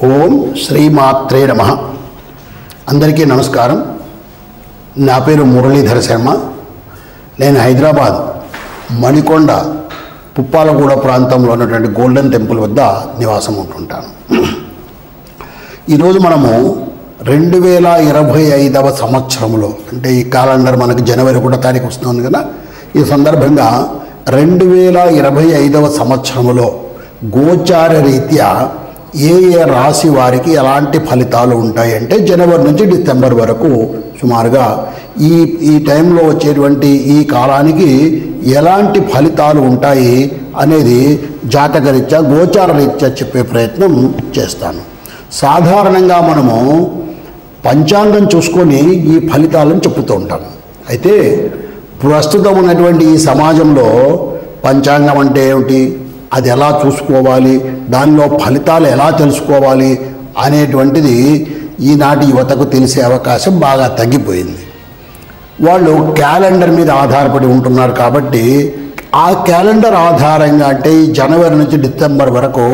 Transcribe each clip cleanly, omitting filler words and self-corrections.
ఓం శ్రీమాత్రే నమః. అందరికీ నమస్కారం. నా పేరు మురళీధర శర్మ. నేను హైదరాబాద్ మణికొండ పుప్పాలగూడ ప్రాంతంలో ఉన్నటువంటి గోల్డెన్ టెంపుల్ వద్ద నివాసం ఉంటుంటాను. ఈరోజు మనము 2025వ సంవత్సరంలో, అంటే ఈ క్యాలెండర్ మనకు జనవరి 1వ తారీఖు వస్తుంది కదా, ఈ సందర్భంగా 2025వ సంవత్సరంలో గోచార రీత్యా ఏ రాశి వారికి ఎలాంటి ఫలితాలు ఉంటాయంటే జనవరి నుంచి డిసెంబర్ వరకు సుమారుగా ఈ టైంలో వచ్చేటువంటి ఈ కాలానికి ఎలాంటి ఫలితాలు ఉంటాయి అనేది జాతకరీత్యా గోచార రీత్యా చెప్పే ప్రయత్నం చేస్తాను. సాధారణంగా మనము పంచాంగం చూసుకొని ఈ ఫలితాలను చెప్పుతూ ఉంటాము. అయితే ప్రస్తుతం ఉన్నటువంటి ఈ సమాజంలో పంచాంగం అంటే ఏమిటి, అది ఎలా చూసుకోవాలి, దానిలో ఫలితాలు ఎలా తెలుసుకోవాలి అనేటువంటిది ఈనాటి యువతకు తెలిసే అవకాశం బాగా తగ్గిపోయింది. వాళ్ళు క్యాలెండర్ మీద ఆధారపడి ఉంటున్నారు. కాబట్టి ఆ క్యాలెండర్ ఆధారంగా అంటే ఈ జనవరి నుంచి డిసెంబర్ వరకు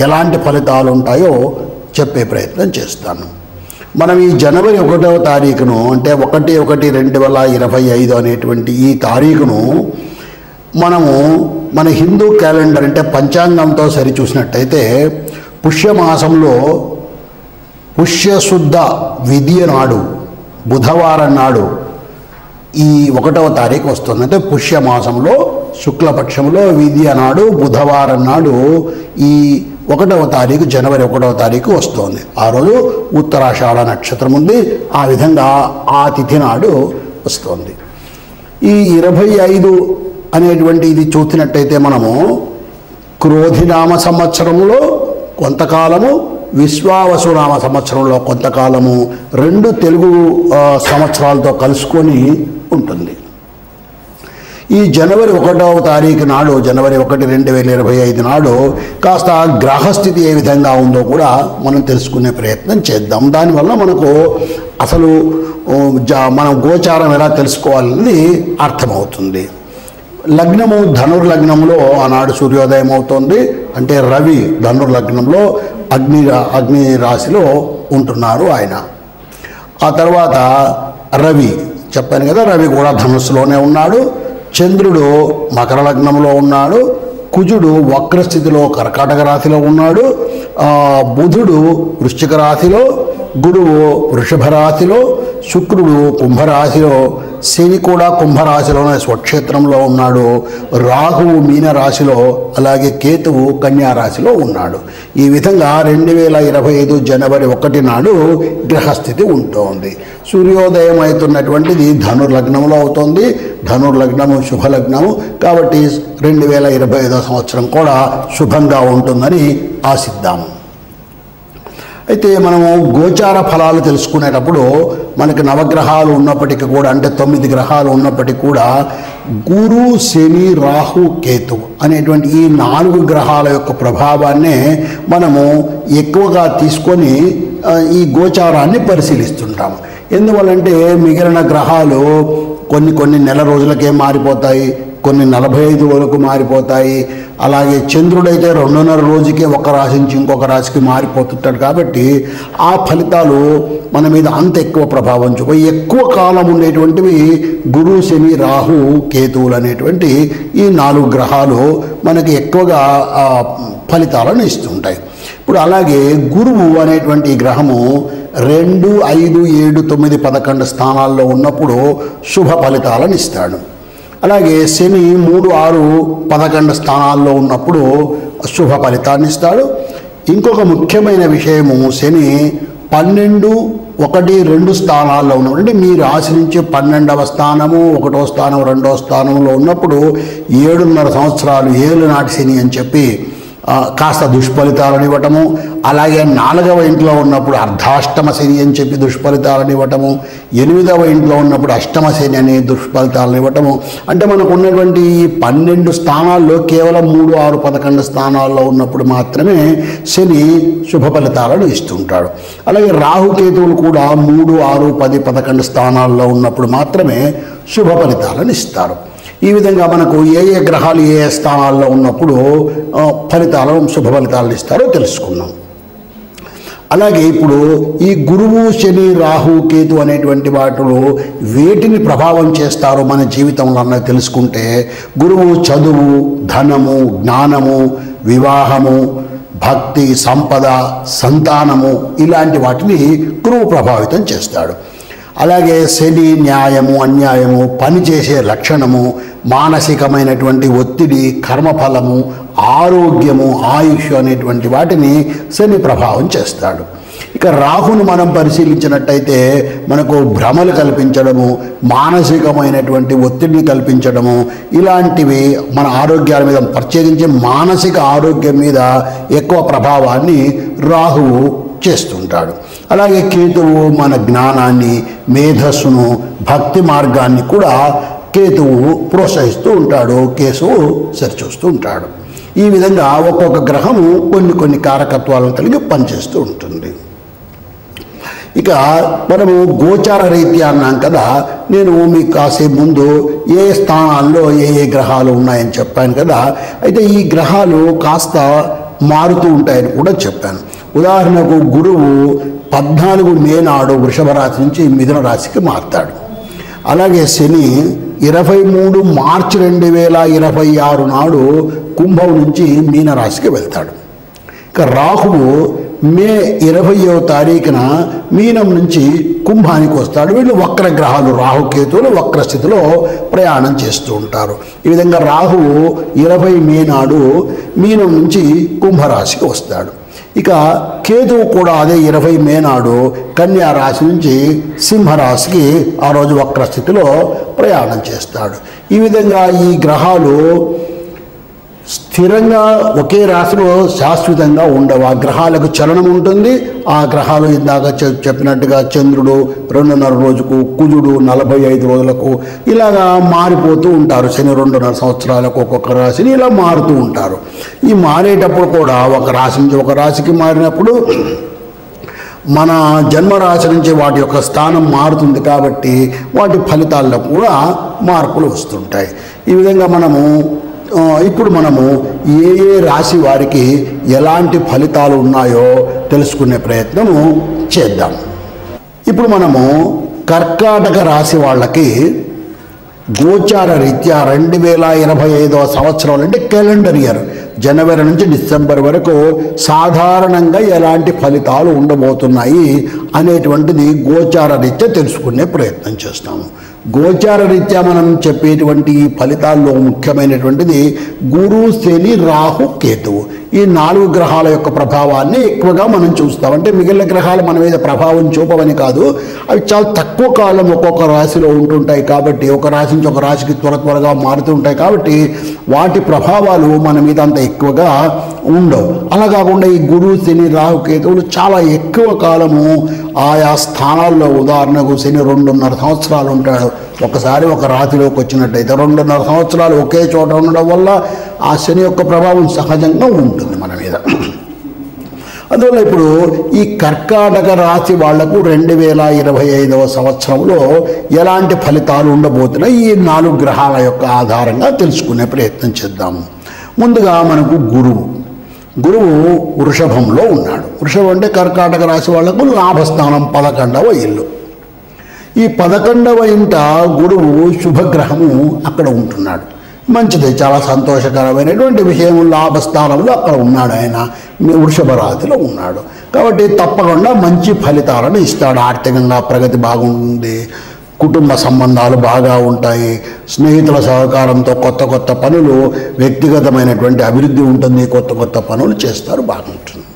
ఎలాంటి ఫలితాలు ఉంటాయో చెప్పే ప్రయత్నం చేస్తాను. మనం ఈ జనవరి 1వ తారీఖును అంటే 1/1/2025 అనేటువంటి ఈ తారీఖును మనము మన హిందూ క్యాలెండర్ అంటే పంచాంగంతో సరిచూసినట్టయితే పుష్యమాసంలో పుష్యశుద్ధ విధియ నాడు బుధవారం నాడు ఈ 1వ తారీఖు వస్తుంది. అంటే పుష్యమాసంలో శుక్లపక్షంలో విధియ నాడు బుధవారం నాడు ఈ 1వ తారీఖు జనవరి 1వ తారీఖు వస్తుంది. ఆ రోజు ఉత్తరాషాఢ నక్షత్రం ఉంది. ఆ విధంగా ఆ తిథి నాడు వస్తుంది. ఈ 25 అనేటువంటి ఇది చూసినట్టయితే మనము క్రోధినామ సంవత్సరంలో కొంతకాలము, విశ్వావసునామ సంవత్సరంలో కొంతకాలము, 2 తెలుగు సంవత్సరాలతో కలుసుకొని ఉంటుంది. ఈ జనవరి 1వ తారీఖు నాడు, జనవరి 1, 2025 నాడు కాస్త గ్రహస్థితి ఏ విధంగా ఉందో కూడా మనం తెలుసుకునే ప్రయత్నం చేద్దాం. దానివల్ల మనకు అసలు మనం గోచారం ఎలా తెలుసుకోవాలనేది అర్థమవుతుంది. లగ్నము ధనుర్లగ్నంలో ఆనాడు సూర్యోదయం అవుతోంది. అంటే రవి ధనుర్లగ్నంలో అగ్ని రాశిలో ఉంటున్నారు ఆయన. ఆ తర్వాత రవి చెప్పాను కదా, రవి కూడా ధనుస్సులోనే ఉన్నాడు. చంద్రుడు మకర లగ్నంలో ఉన్నాడు. కుజుడు వక్రస్థితిలో కర్కాటక రాశిలో ఉన్నాడు. బుధుడు వృశ్చిక రాశిలో, గురువు వృషభ రాశిలో, శుక్రుడు కుంభరాశిలో, శని కూడా కుంభరాశిలోనే స్వక్షేత్రంలో ఉన్నాడు. రాహువు మీనరాశిలో, అలాగే కేతువు కన్యా రాశిలో ఉన్నాడు. ఈ విధంగా 2025 జనవరి 1 నాడు గ్రహస్థితి ఉంటుంది. సూర్యోదయం అవుతున్నటువంటిది ధనుర్లగ్నంలో అవుతుంది. ధనుర్లగ్నము శుభలగ్నము కాబట్టి 2025 సంవత్సరం కూడా శుభంగా ఉంటుందని ఆశిద్దాము. అయితే మనము గోచార ఫలాలు తెలుసుకునేటప్పుడు మనకి నవగ్రహాలు ఉన్నప్పటికీ కూడా, అంటే 9 గ్రహాలు ఉన్నప్పటికీ కూడా గురు, శని, రాహు, కేతు అనేటువంటి ఈ 4 గ్రహాల యొక్క ప్రభావాన్నే మనము ఎక్కువగా తీసుకొని ఈ గోచారాన్ని పరిశీలిస్తుంటాము. ఎందువల్లంటే మిగిలిన గ్రహాలు కొన్ని నెల రోజులకే మారిపోతాయి, కొన్ని 45 వరకు మారిపోతాయి. అలాగే చంద్రుడైతే 2.5 రోజుకే ఒక రాశి నుంచి ఇంకొక రాశికి మారిపోతుంటాడు. కాబట్టి ఆ ఫలితాలు మన మీద అంత ఎక్కువ ప్రభావం చూపాయి. ఎక్కువ కాలం ఉండేటువంటివి గురు, శని, రాహు, కేతువులు అనేటువంటి ఈ 4 గ్రహాలు మనకి ఎక్కువగా ఫలితాలను ఇస్తుంటాయి. ఇప్పుడు అలాగే గురువు అనేటువంటి గ్రహము 2, 5, 7, 9, 11 స్థానాల్లో ఉన్నప్పుడు శుభ ఫలితాలను ఇస్తాడు. అలాగే శని 3, 6, 11 స్థానాల్లో ఉన్నప్పుడు శుభ ఫలితాన్ని ఇస్తాడు. ఇంకొక ముఖ్యమైన విషయము, శని 12, 1, 2 స్థానాల్లో ఉన్నప్పుడు, అంటే మీ రాశి నుంచి 12వ స్థానము, 1వ స్థానం, 2వ స్థానంలో ఉన్నప్పుడు 7.5 సంవత్సరాలు ఏలునాటి శని అని చెప్పి కాస్త దుష్ఫలితాలను ఇవ్వటము. అలాగే 4వ ఇంట్లో ఉన్నప్పుడు అర్ధాష్టమ శని అని చెప్పి దుష్ఫలితాలను ఇవ్వటము. 8వ ఇంట్లో ఉన్నప్పుడు అష్టమ శని అని దుష్ఫలితాలను ఇవ్వటము. అంటే మనకు ఉన్నటువంటి 12 స్థానాల్లో కేవలం 3, 6, 11 స్థానాల్లో ఉన్నప్పుడు మాత్రమే శని శుభ ఫలితాలను ఇస్తుంటాడు. అలాగే రాహుకేతువులు కూడా 3, 6, 10, 11 స్థానాల్లో ఉన్నప్పుడు మాత్రమే శుభ ఫలితాలను ఇస్తారు. ఈ విధంగా మనకు ఏ గ్రహాలు ఏ స్థానాల్లో ఉన్నప్పుడు ఫలితాలను శుభ ఫలితాలను ఇస్తారో తెలుసుకున్నాం. అలాగే ఇప్పుడు ఈ గురువు శని రాహు కేతు అనేటువంటి వాటిలో వేటిని ప్రభావం చేస్తారో మన జీవితంలో అన్నది తెలుసుకుంటే గురువు చదువు, ధనము, జ్ఞానము, వివాహము, భక్తి, సంపద, సంతానము ఇలాంటి వాటిని గురువు ప్రభావితం చేస్తాడు. అలాగే శని న్యాయము, అన్యాయము, పనిచేసే లక్షణము, మానసికమైనటువంటి ఒత్తిడి, కర్మఫలము, ఆరోగ్యము, ఆయుష్ అనేటువంటి వాటిని శని ప్రభావం చేస్తాడు. ఇక రాహును మనం పరిశీలించినట్టయితే మనకు భ్రమలు కల్పించడము, మానసికమైనటువంటి ఒత్తిడిని కల్పించడము ఇలాంటివి మన ఆరోగ్యాల మీద, ప్రత్యేకించి మానసిక ఆరోగ్యం మీద ఎక్కువ ప్రభావాన్ని రాహువు చేస్తుంటాడు. అలాగే కేతువు మన జ్ఞానాన్ని, మేధస్సును, భక్తి మార్గాన్ని కూడా కేతువు ప్రోత్సహిస్తూ ఉంటాడు, కేతువు సరిచూస్తూ ఉంటాడు. ఈ విధంగా ఒక్కొక్క గ్రహము కొన్ని కారకత్వాలను కలిగి పనిచేస్తూ ఉంటుంది. ఇక మనము గోచార రీత్యా అన్నాం కదా, నేను మీకు కాసేపు ముందు ఏ స్థానాల్లో ఏ గ్రహాలు ఉన్నాయని చెప్పాను కదా. అయితే ఈ గ్రహాలు కాస్త మారుతూ ఉంటాయని కూడా చెప్పాను. ఉదాహరణకు గురువు 14 మే నాడు వృషభ రాశి నుంచి మిథున రాశికి మారుతాడు. అలాగే శని 23 మార్చి 2026 నాడు కుంభం నుంచి మీనరాశికి వెళ్తాడు. ఇక రాహువు మే 20వ తారీఖున మీనం నుంచి కుంభానికి వస్తాడు. వీళ్ళు వక్ర గ్రహాలు, రాహుకేతువులు వక్ర స్థితిలో ప్రయాణం చేస్తూ ఉంటారు. ఈ విధంగా రాహువు 20 మే నాడు మీనం నుంచి కుంభరాశికి వస్తాడు. ఇక కేతువు కూడా అదే 20 మే నాడు కన్యా రాశి నుంచి సింహరాశికి ఆ రోజు వక్ర స్థితిలో ప్రయాణం చేస్తాడు. ఈ విధంగా ఈ గ్రహాలు స్థిరంగా ఒకే రాశిలో శాశ్వతంగా ఉండవు. ఆ గ్రహాలకు చలనం ఉంటుంది. ఆ గ్రహాలు ఇందాక చెప్పినట్టుగా చంద్రుడు 2.5 రోజుకు, కుజుడు 45 రోజులకు ఇలాగా మారిపోతూ ఉంటారు. శని 2.5 సంవత్సరాలకు ఒక్కొక్క రాశిని ఇలా మారుతూ ఉంటారు. ఈ మారేటప్పుడు కూడా ఒక రాశి నుంచి ఒక రాశికి మారినప్పుడు మన జన్మరాశి నుంచి వాటి యొక్క స్థానం మారుతుంది కాబట్టి వాటి ఫలితాల్లో కూడా మార్పులు వస్తుంటాయి. ఈ విధంగా ఇప్పుడు మనము ఏ రాశి వారికి ఎలాంటి ఫలితాలు ఉన్నాయో తెలుసుకునే ప్రయత్నము చేద్దాం. ఇప్పుడు మనము కర్కాటక రాశి వాళ్ళకి గోచార రీత్యా 2025వ సంవత్సరం అంటే క్యాలెండర్ ఇయర్ జనవరి నుంచి డిసెంబర్ వరకు సాధారణంగా ఎలాంటి ఫలితాలు ఉండబోతున్నాయి అనేటువంటిది గోచార రీత్యా తెలుసుకునే ప్రయత్నం చేస్తాము. గోచార రీత్యా మనం చెప్పేటువంటి ఫలితాల్లో ముఖ్యమైనటువంటిది గురు, శని, రాహు, కేతువు ఈ 4 గ్రహాల యొక్క ప్రభావాన్ని ఎక్కువగా మనం చూస్తాం. అంటే మిగిలిన గ్రహాలు మన మీద ప్రభావం చూపవని కాదు, అవి చాలా తక్కువ కాలం ఒక్కొక్క రాశిలో ఉంటుంటాయి కాబట్టి, ఒక రాశి నుంచి ఒక రాశికి త్వరగా మారుతూ ఉంటాయి కాబట్టి వాటి ప్రభావాలు మన మీద అంత ఎక్కువగా ఉండవు. అలా కాకుండా ఈ గురు, శని, రాహు, కేతువులు చాలా ఎక్కువ కాలము ఆయా స్థానాల్లో, ఉదాహరణకు శని 2.5 సంవత్సరాలు ఉంటాడు. ఒకసారి ఒక రాశిలోకి వచ్చినట్టయితే 2.5 సంవత్సరాలు ఒకే చోట ఉండడం వల్ల ఆ శని యొక్క ప్రభావం సహజంగా ఉంటుంది మన మీద. అందువల్ల ఇప్పుడు ఈ కర్కాటక రాశి వాళ్లకు 2025వ సంవత్సరంలో ఎలాంటి ఫలితాలు ఉండబోతున్నాయి ఈ 4 గ్రహాల యొక్క ఆధారంగా తెలుసుకునే ప్రయత్నం చేద్దాము. ముందుగా మనకు గురువు వృషభంలో ఉన్నాడు. వృషభం అంటే కర్కాటక రాశి వాళ్లకు లాభస్థానం, 11వ ఇల్లు. ఈ 11వ ఇంట గురువు శుభగ్రహము అక్కడ ఉంటున్నాడు. మంచిదే, చాలా సంతోషకరమైనటువంటి విషయం. లాభస్థానంలో అక్కడ ఉన్నాడు, ఆయన వృషభ రాశిలో ఉన్నాడు కాబట్టి తప్పకుండా మంచి ఫలితాలను ఇస్తాడు. ఆర్థికంగా ప్రగతి బాగుంది, కుటుంబ సంబంధాలు బాగా ఉంటాయి, స్నేహితుల సహకారంతో కొత్త పనులు, వ్యక్తిగతమైనటువంటి అభివృద్ధి ఉంటుంది, కొత్త పనులు చేస్తారు, బాగుంటుంది.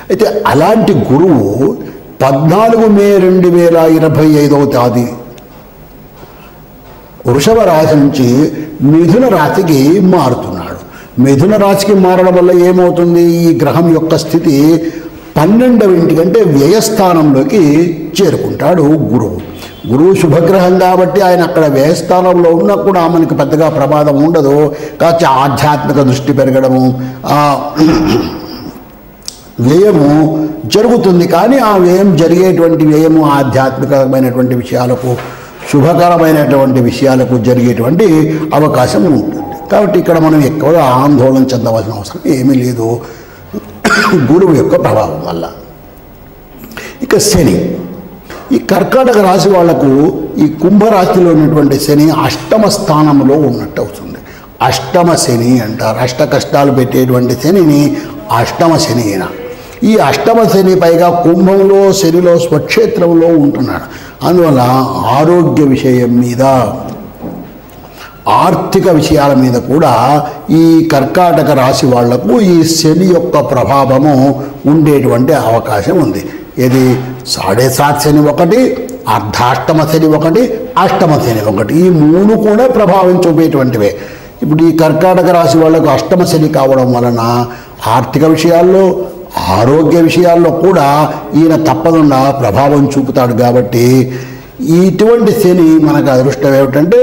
అయితే అలాంటి గురువు 14 మే 2025వ తేదీ వృషభ రాశి నుంచి మిథున రాశికి మారుతున్నాడు. మిథున రాశికి మారడం వల్ల ఏమవుతుంది, ఈ గ్రహం యొక్క స్థితి 12వ ఇంటికంటే వ్యయస్థానంలోకి చేరుకుంటాడు గురువు శుభగ్రహం కాబట్టి ఆయన అక్కడ వ్యయస్థానంలో ఉన్నా కూడా మనకి పెద్దగా ప్రమాదం ఉండదు. కాచి ఆధ్యాత్మిక దృష్టి పెరగడము, వ్యయము జరుగుతుంది. కానీ ఆ వ్యయం జరిగేటువంటి వ్యయము ఆధ్యాత్మికమైనటువంటి విషయాలకు, శుభకరమైనటువంటి విషయాలకు జరిగేటువంటి అవకాశం ఉంటుంది. కాబట్టి ఇక్కడ మనం ఎక్కువగా ఆందోళన చెందవలసిన అవసరం ఏమీ లేదు. గురువు యొక్క ప్రభావం వల్ల. ఇక శని, ఈ కర్కాటక రాశి వాళ్లకు ఈ కుంభరాశిలో ఉన్నటువంటి శని అష్టమ స్థానంలో ఉన్నట్టు అవుతుంది. అష్టమ శని అంటారు. అష్ట కష్టాలు పెట్టేటువంటి శనిని అష్టమ శని అయినా. ఈ అష్టమ శని పైగా కుంభంలో శనిలో స్వక్షేత్రంలో ఉంటున్నాడు. అందువల్ల ఆరోగ్య విషయం మీద, ఆర్థిక విషయాల మీద కూడా ఈ కర్కాటక రాశి వాళ్లకు ఈ శని యొక్క ప్రభావము ఉండేటువంటి అవకాశం ఉంది. ఇది 7.5 శని ఒకటి, అర్ధాష్టమ శని ఒకటి, అష్టమ శని ఒకటి, ఈ 3 కూడా ప్రభావం చూపేటువంటివే. ఇప్పుడు ఈ కర్కాటక రాశి వాళ్లకు అష్టమ శని కావడం వలన ఆర్థిక విషయాల్లో, ఆరోగ్య విషయాల్లో కూడా ఈయన తప్పకుండా ప్రభావం చూపుతాడు. కాబట్టి ఇటువంటి శని మనకు అదృష్టం ఏమిటంటే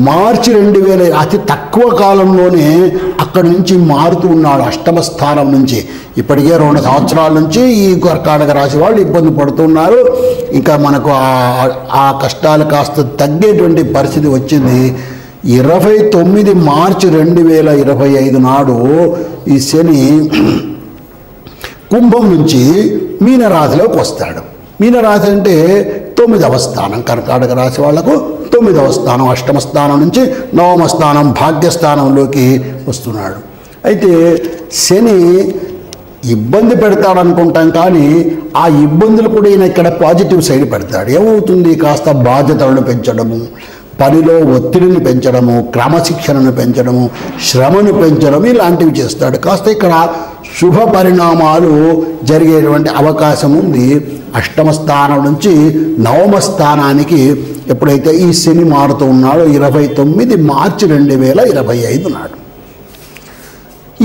మార్చి 2000 అతి తక్కువ కాలంలోనే అక్కడి నుంచి మారుతూ ఉన్నాడు. అష్టమ స్థానం నుంచి ఇప్పటికే 2 సంవత్సరాల నుంచి ఈ కర్కాటక రాశి వాళ్ళు ఇబ్బంది పడుతున్నారు. ఇంకా మనకు ఆ కష్టాలు కాస్త తగ్గేటువంటి పరిస్థితి వచ్చింది. 29 మార్చి 2025 నాడు ఈ శని కుంభం నుంచి మీనరాశిలోకి వస్తాడు. మీనరాశి అంటే 9వ స్థానం. కర్కాటక రాశి వాళ్లకు 9వ స్థానం, అష్టమ స్థానం నుంచి 9వ స్థానం భాగ్యస్థానంలోకి వస్తున్నాడు. అయితే శని ఇబ్బంది పెడతాడనుకుంటాం, కానీ ఆ ఇబ్బందులు కూడా ఈయన ఇక్కడ పాజిటివ్ సైడ్ పెడతాడు. ఏమవుతుంది, కాస్త బాధ్యతలను పెంచడము, పనిలో ఒత్తిడిని పెంచడము, క్రమశిక్షణను పెంచడము, శ్రమను పెంచడం, ఇలాంటివి చేస్తాడు. కాస్త ఇక్కడ శుభ పరిణామాలు జరిగేటువంటి అవకాశం ఉంది. అష్టమ స్థానం నుంచి 9వ స్థానానికి ఎప్పుడైతే ఈ శని మారుతూ ఉన్నాడో 29 మార్చి 2025 నాడు.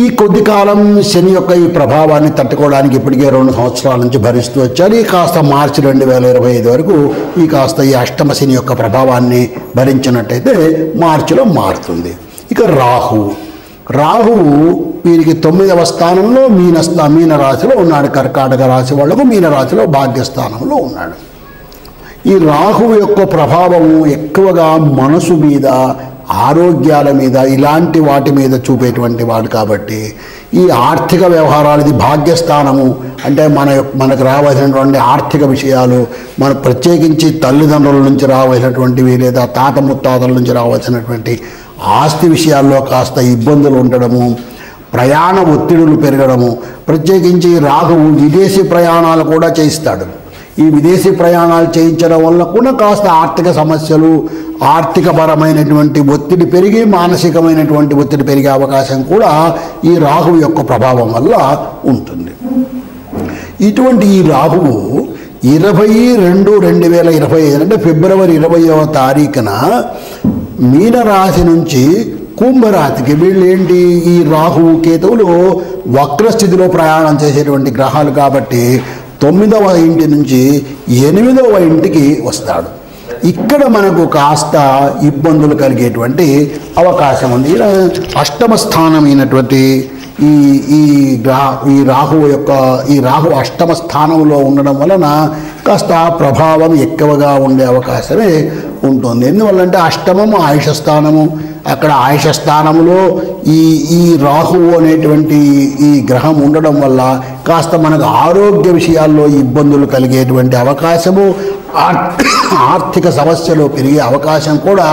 ఈ కొద్ది కాలం శని యొక్క ఈ ప్రభావాన్ని తట్టుకోవడానికి ఇప్పటికే 2 సంవత్సరాల నుంచి భరిస్తూ వచ్చారు. ఈ కాస్త మార్చి 2025 వరకు ఈ కాస్త ఈ అష్టమ శని యొక్క ప్రభావాన్ని భరించినట్టయితే మార్చిలో మారుతుంది. ఇక రాహువు వీరికి 9వ స్థానంలో మీన రాశిలో ఉన్నాడు. కర్కాటక రాశి వాళ్లకు మీన రాశిలో భాగ్యస్థానంలో ఉన్నాడు. ఈ రాహువు యొక్క ప్రభావము ఎక్కువగా మనసు మీద, ఆరోగ్యాల మీద, ఇలాంటి వాటి మీద చూపేటువంటి వాడు. కాబట్టి ఈ ఆర్థిక వ్యవహారాలు, ఇది భాగ్యస్థానము అంటే మనకు రావాల్సినటువంటి ఆర్థిక విషయాలు, మన ప్రత్యేకించి తల్లిదండ్రుల నుంచి రావాల్సినటువంటివి లేదా తాత ముత్తాతల నుంచి రావాల్సినటువంటి ఆస్తి విషయాల్లో కాస్త ఇబ్బందులు ఉండడము, ప్రయాణ ఒత్తిడులు పెరగడము, ప్రత్యేకించి రాహువు విదేశీ ప్రయాణాలు కూడా చేయిస్తాడు. ఈ విదేశీ ప్రయాణాలు చేయించడం వల్ల కూడా కాస్త ఆర్థిక సమస్యలు, ఆర్థికపరమైనటువంటి ఒత్తిడి పెరిగి మానసికమైనటువంటి ఒత్తిడి పెరిగే అవకాశం కూడా ఈ రాహువు యొక్క ప్రభావం వల్ల ఉంటుంది. ఇటువంటి ఈ రాహువు 22/2025 అంటే ఫిబ్రవరి 20వ తారీఖున మీనరాశి నుంచి కుంభరాశికి వీళ్ళేంటి, ఈ రాహువు కేతువులు వక్రస్థితిలో ప్రయాణం చేసేటువంటి గ్రహాలు కాబట్టి 9వ ఇంటి నుంచి 8వ ఇంటికి వస్తాడు. ఇక్కడ మనకు కాస్త ఇబ్బందులు కలిగేటువంటి అవకాశం ఉంది. అష్టమ స్థానమైనటువంటి ఈ రాహు అష్టమ స్థానంలో ఉండడం వలన కాస్త ప్రభావం ఎక్కువగా ఉండే అవకాశమే ఉంటుంది. ఎందువల్లంటే అష్టమము ఆయుష స్థానము, అక్కడ ఆయుష స్థానంలో ఈ రాహువు అనేటువంటి ఈ గ్రహం ఉండడం వల్ల కాస్త మనకు ఆరోగ్య విషయాల్లో ఇబ్బందులు కలిగేటువంటి అవకాశము, ఆర్థిక సమస్యలు పెరిగే అవకాశం కూడా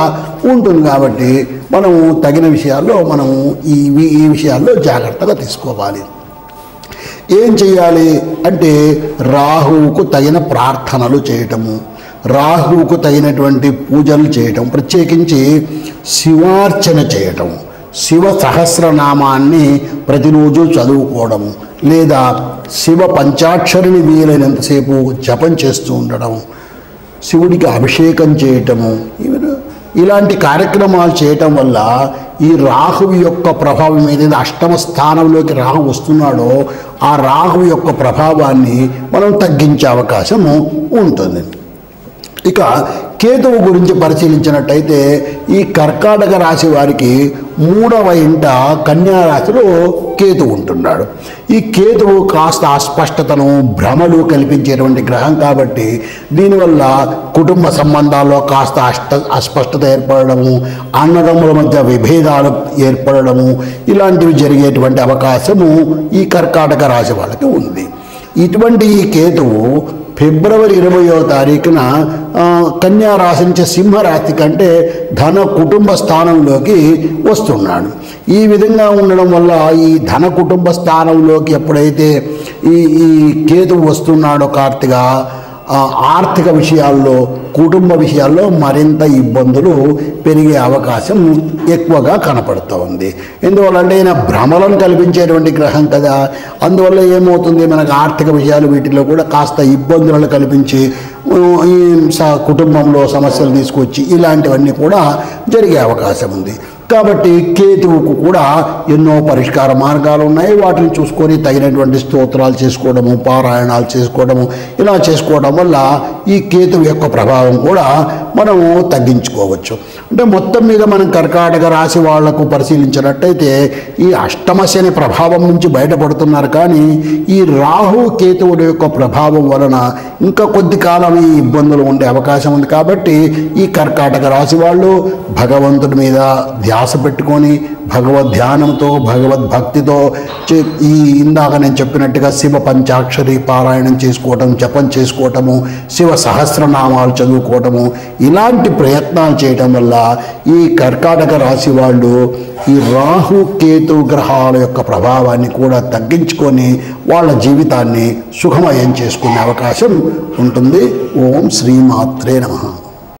ఉంటుంది. కాబట్టి మనము తగిన విషయాల్లో మనము ఈ విషయాల్లో జాగ్రత్తగా తీసుకోవాలి. ఏం చేయాలి అంటే రాహువుకు తగిన ప్రార్థనలు చేయటము, రాహువుకు తగినటువంటి పూజలు చేయటం, ప్రత్యేకించి శివార్చన చేయటం, శివ సహస్రనామాన్ని ప్రతిరోజు చదువుకోవడము, లేదా శివ పంచాక్షరిని వీలైనంతసేపు జపం చేస్తూ ఉండడం, శివుడికి అభిషేకం చేయటము, ఇలాంటి కార్యక్రమాలు చేయటం వల్ల ఈ రాహువు యొక్క ప్రభావం ఏదైతే అష్టమ స్థానంలోకి రాహు వస్తున్నాడో ఆ రాహువు యొక్క ప్రభావాన్ని మనం తగ్గించే అవకాశము ఉంటుంది. ఇక కేతువు గురించి పరిశీలించినట్టయితే ఈ కర్కాటక రాశి వారికి 3వ ఇంట కన్యా రాశిలో కేతువు ఉంటున్నాడు. ఈ కేతువు కాస్త అస్పష్టతను భ్రమలు కల్పించేటువంటి గ్రహం కాబట్టి దీనివల్ల కుటుంబ సంబంధాల్లో కాస్త అస్పష్టత ఏర్పడము, అన్నదమ్ముల మధ్య విభేదాలు ఏర్పడము ఇలాంటివి జరిగేటువంటి అవకాశము ఈ కర్కాటక రాశి వాళ్ళకి ఉంది. ఇటువంటి ఈ కేతువు ఫిబ్రవరి 20వ తారీఖున కన్యా రాశి నుంచి సింహరాశి కంటే ధన కుటుంబ స్థానంలోకి వస్తున్నాడు. ఈ విధంగా ఉండడం వల్ల ఈ ధన కుటుంబ స్థానంలోకి ఎప్పుడైతే ఈ కేతువు వస్తున్నాడో కార్తీక ఆర్థిక విషయాల్లో, కుటుంబ విషయాల్లో మరింత ఇబ్బందులు పెరిగే అవకాశం ఎక్కువగా కనపడుతూ ఉంది. ఎందువల్లంటే ఈయన భ్రమలను కల్పించేటువంటి గ్రహం కదా, అందువల్ల ఏమవుతుంది, మనకు ఆర్థిక విషయాలు వీటిలో కూడా కాస్త ఇబ్బందులను కల్పించి ఈ కుటుంబంలో సమస్యలు తీసుకొచ్చి ఇలాంటివన్నీ కూడా జరిగే అవకాశం ఉంది. కాబట్టి కేతువుకు కూడా ఎన్నో పరిష్కార మార్గాలు ఉన్నాయి. వాటిని చూసుకొని తగినటువంటి స్తోత్రాలు చేసుకోవడము, పారాయణాలు చేసుకోవడము, ఇలా చేసుకోవడం వల్ల ఈ కేతువు యొక్క ప్రభావం కూడా మనము తగ్గించుకోవచ్చు. అంటే మొత్తం మీద మనం కర్కాటక రాశి వాళ్లకు పరిశీలించినట్టయితే ఈ అష్టమ శని ప్రభావం నుంచి బయటపడుతున్నారు. కానీ ఈ రాహు కేతువుల యొక్క ప్రభావం వలన ఇంకా కొద్ది కాలం ఈ ఇబ్బందులు ఉండే అవకాశం ఉంది. కాబట్టి ఈ కర్కాటక రాశి వాళ్ళు భగవంతుడి మీద ధ్యాస పెట్టుకొని భగవద్ ధ్యానంతో, భగవద్భక్తితో ఈ ఇందాక నేను చెప్పినట్టుగా శివ పంచాక్షరి పారాయణం చేసుకోవటం, జపం చేసుకోవటము, శివ సహస్రనామాలు చదువుకోవటము ఇలాంటి ప్రయత్నాలు చేయటం వల్ల ఈ కర్కాటక రాశి వాళ్ళు ఈ రాహు కేతు గ్రహాల యొక్క ప్రభావాన్ని కూడా తగ్గించుకొని వాళ్ళ జీవితాన్ని సుఖమయం చేసుకునే అవకాశం ఉంటుంది. ఓం శ్రీమాత్రే నమః.